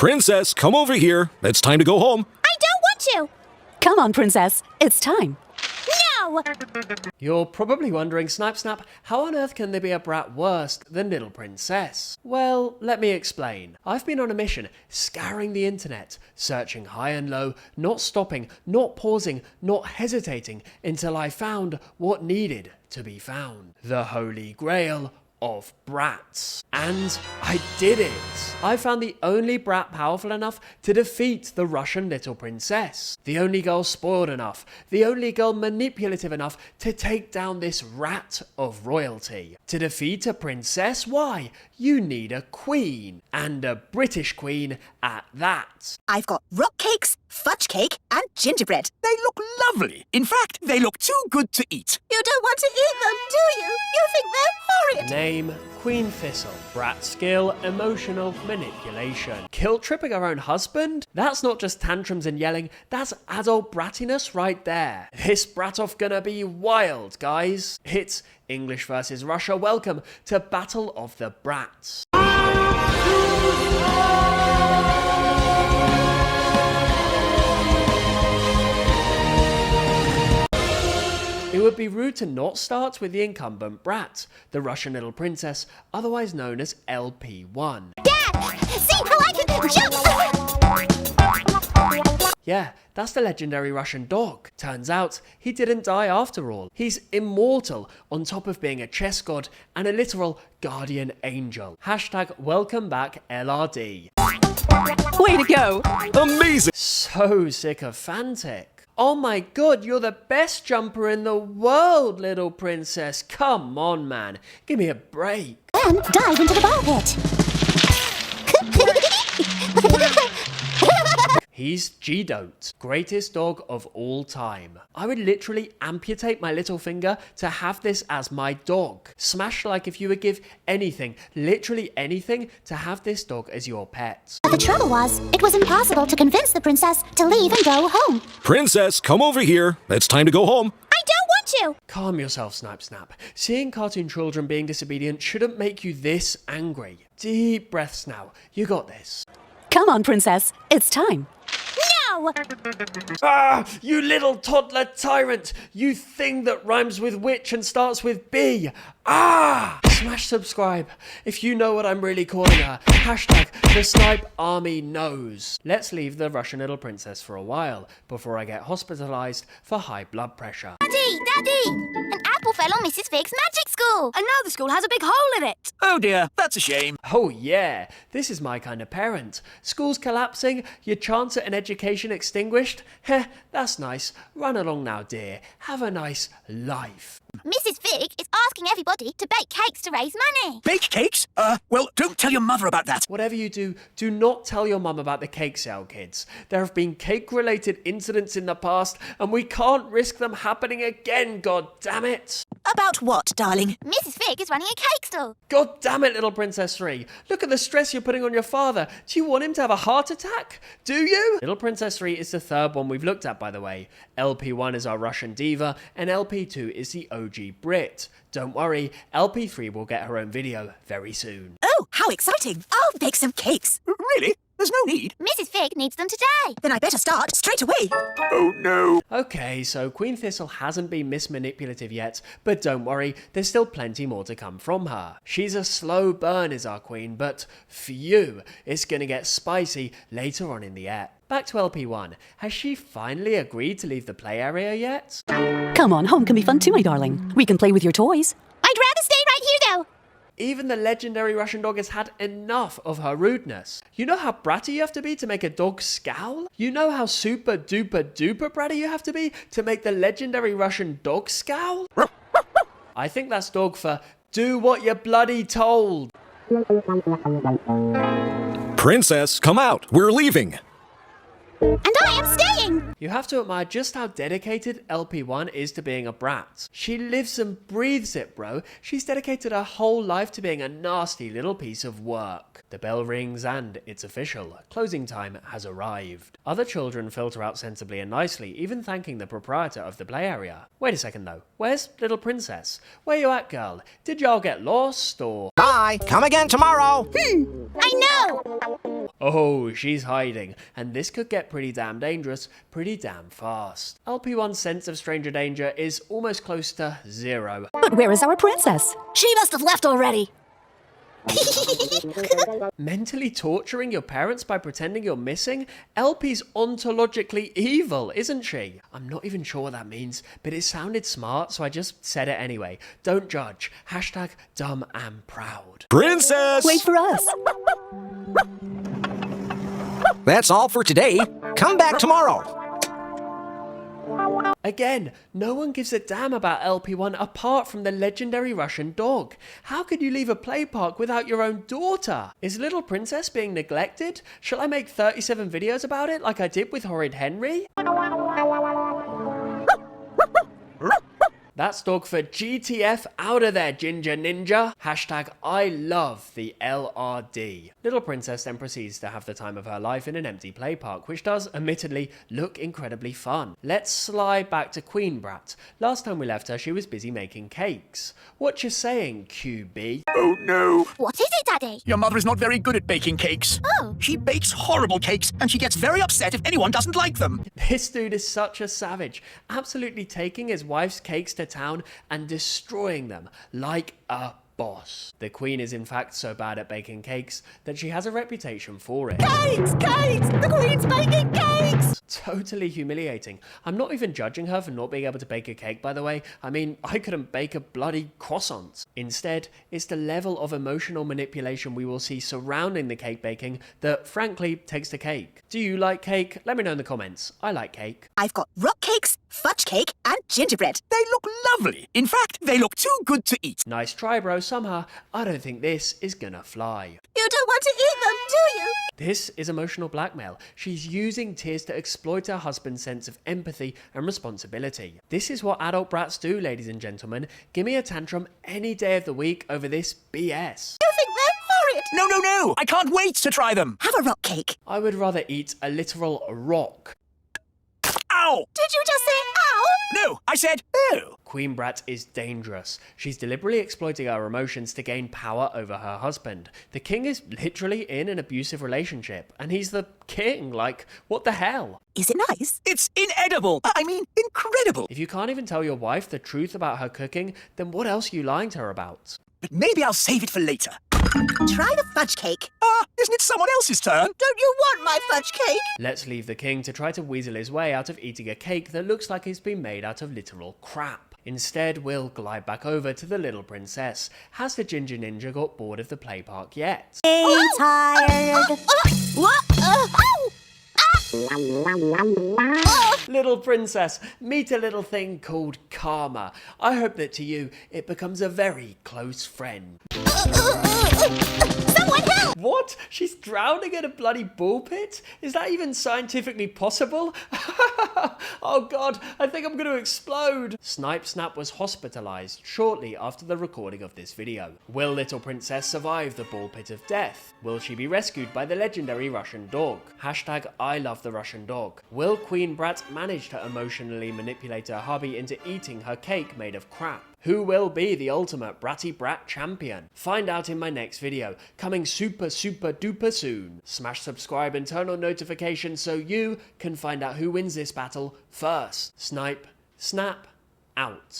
Princess, come over here. It's time to go home. I don't want to. Come on, Princess. It's time. No! You're probably wondering, Snipe Snap, how on earth can there be a brat worse than Little Princess? Well, let me explain. I've been on a mission, scouring the internet, searching high and low, not stopping, not pausing, not hesitating, until I found what needed to be found. The Holy Grail of brats. And I did it! I found the only brat powerful enough to defeat the Russian little princess. The only girl spoiled enough. The only girl manipulative enough to take down this rat of royalty. To defeat a princess? Why? You need a queen. And a British queen at that. I've got rock cakes, fudge cake, and gingerbread. They look lovely. In fact, they look too good to eat. You don't want to eat them, do you? You think they're horrid. Name, Queen Thistle. Brat skill, emotional manipulation. Guilt tripping her own husband? That's not just tantrums and yelling, that's adult brattiness right there. This brat-off gonna be wild, guys. It's English versus Russia. Welcome to Battle of the Brats. It would be rude to not start with the incumbent brat, the Russian little princess, otherwise known as LP1. Dad! See how I can jump! Yeah, that's the legendary Russian dog. Turns out, he didn't die after all. He's immortal, on top of being a chess god and a literal guardian angel. Hashtag welcome back LRD. Way to go. Amazing. So sycophantic. Oh my god, you're the best jumper in the world, little princess. Come on, man. Give me a break. Then dive into the ball pit. He's G-Dote, greatest dog of all time. I would literally amputate my little finger to have this as my dog. Smash like if you would give anything, literally anything, to have this dog as your pet. But the trouble it was impossible to convince the princess to leave and go home. Princess, come over here. It's time to go home. I don't want to. Calm yourself, Snipe Snap. Seeing cartoon children being disobedient shouldn't make you this angry. Deep breaths now. You got this. Come on, Princess. It's time. No! Ah, you little toddler tyrant! You thing that rhymes with witch and starts with B! Ah! Smash subscribe if you know what I'm really calling her. Hashtag the Snipe Army knows. Let's leave the Russian little princess for a while before I get hospitalized for high blood pressure. Daddy! An apple fell on Mrs. Fig's magic school. And now the school has a big hole in it. Oh dear, that's a shame. Oh yeah, this is my kind of parent. School's collapsing, your chance at an education extinguished? Heh, that's nice. Run along now, dear. Have a nice life. Mrs. Fig is asking everybody to bake cakes to raise money. Bake cakes? Well, don't tell your mother about that. Whatever you do, do not tell your mum about the cake sale, kids. There have been cake-related incidents in the past, and we can't risk them happening again, god damn it! About what, darling? Mrs. Fig is running a cake stall. God damn it, little Princess 3. Look at the stress you're putting on your father. Do you want him to have a heart attack? Do you? Little Princess 3 is the third one we've looked at, by the way. LP1 is our Russian diva, and LP2 is the OG Brit. Don't worry, LP3 will get her own video very soon. Oh, how exciting. I'll bake some cakes. Really? There's no need. Mrs. Fig needs them today. Then I better start straight away. Oh no. Okay, so Queen Thistle hasn't been mismanipulative yet, but don't worry, there's still plenty more to come from her. She's a slow burn is our queen, but phew, it's gonna get spicy later on in the ep. Back to LP1. Has she finally agreed to leave the play area yet? Come on, home can be fun too, my darling. We can play with your toys. I'd rather stay right here, though. Even the legendary Russian dog has had enough of her rudeness. You know how bratty you have to be to make a dog scowl? You know how super duper duper bratty you have to be to make the legendary Russian dog scowl? I think that's dog for do what you're bloody told. Princess, come out. We're leaving. And I am staying. You have to admire just how dedicated LP1 is to being a brat. She lives and breathes it, bro. She's dedicated her whole life to being a nasty little piece of work. The bell rings and it's official. Closing time has arrived. Other children filter out sensibly and nicely, even thanking the proprietor of the play area. Wait a second though. Where's little princess? Where you at, girl? Did y'all get lost or... Bye. Come again tomorrow. I know. Oh, she's hiding, and this could get pretty damn dangerous pretty damn fast. LP1's sense of stranger danger is almost close to 0. But where is our princess? She must have left already. Mentally torturing your parents by pretending you're missing? LP's ontologically evil, isn't she? I'm not even sure what that means, but it sounded smart, so I just said it anyway. Don't judge. Hashtag dumb and proud. Princess! Wait for us. That's all for today. Come back tomorrow. Again, no one gives a damn about LP1 apart from the legendary Russian dog. How could you leave a play park without your own daughter? Is Little Princess being neglected? Shall I make 37 videos about it like I did with Horrid Henry? That's dog for GTF out of there, Ginger Ninja. Hashtag I love the LRD. Little Princess then proceeds to have the time of her life in an empty play park, which does, admittedly, look incredibly fun. Let's slide back to Queen Brat. Last time we left her, she was busy making cakes. What you saying, QB? Oh no. What is it, Daddy? Your mother is not very good at baking cakes. Oh. She bakes horrible cakes, and she gets very upset if anyone doesn't like them. This dude is such a savage, absolutely taking his wife's cakes to town and destroying them like a boss. The Queen is in fact so bad at baking cakes that she has a reputation for it. Cakes! Cakes! The Queen's baking cakes! Totally humiliating. I'm not even judging her for not being able to bake a cake, by the way. I mean, I couldn't bake a bloody croissant. Instead, it's the level of emotional manipulation we will see surrounding the cake baking that, frankly, takes the cake. Do you like cake? Let me know in the comments. I like cake. I've got rock cakes, fudge cake, and gingerbread. They look lovely. In fact, they look too good to eat. Nice try, bro. Somehow, I don't think this is gonna fly. You don't want to eat them, do you? This is emotional blackmail. She's using tears to exploit her husband's sense of empathy and responsibility. This is what adult brats do, ladies and gentlemen. Give me a tantrum any day of the week over this BS. You think they're horrid? No. I can't wait to try them. Have a rock cake. I would rather eat a literal rock. Ow! Did you just say ow? No, I said oh. Queen Brat is dangerous. She's deliberately exploiting her emotions to gain power over her husband. The king is literally in an abusive relationship, and he's the king. Like, what the hell? Is it nice? It's inedible. I mean, incredible. If you can't even tell your wife the truth about her cooking, then what else are you lying to her about? But maybe I'll save it for later. Try the fudge cake. Isn't it someone else's turn? Don't you want my fudge cake? Let's leave the king to try to weasel his way out of eating a cake that looks like it's been made out of literal crap. Instead, we'll glide back over to the little princess. Has the Ginger Ninja got bored of the play park yet? Tired. What? Ow! Little princess, meet a little thing called karma. I hope that to you, it becomes a very close friend. Someone help! What? She's drowning in a bloody ball pit? Is that even scientifically possible? Oh god, I think I'm going to explode. Snipe Snap was hospitalized shortly after the recording of this video. Will Little Princess survive the ball pit of death? Will she be rescued by the legendary Russian dog? Hashtag I love the Russian dog. Will Queen Brat manage to emotionally manipulate her hubby into eating her cake made of crap? Who will be the ultimate Bratty Brat champion? Find out in my next video, coming super duper soon. Smash subscribe and turn on notifications so you can find out who wins this battle first. Snipe, Snap, out.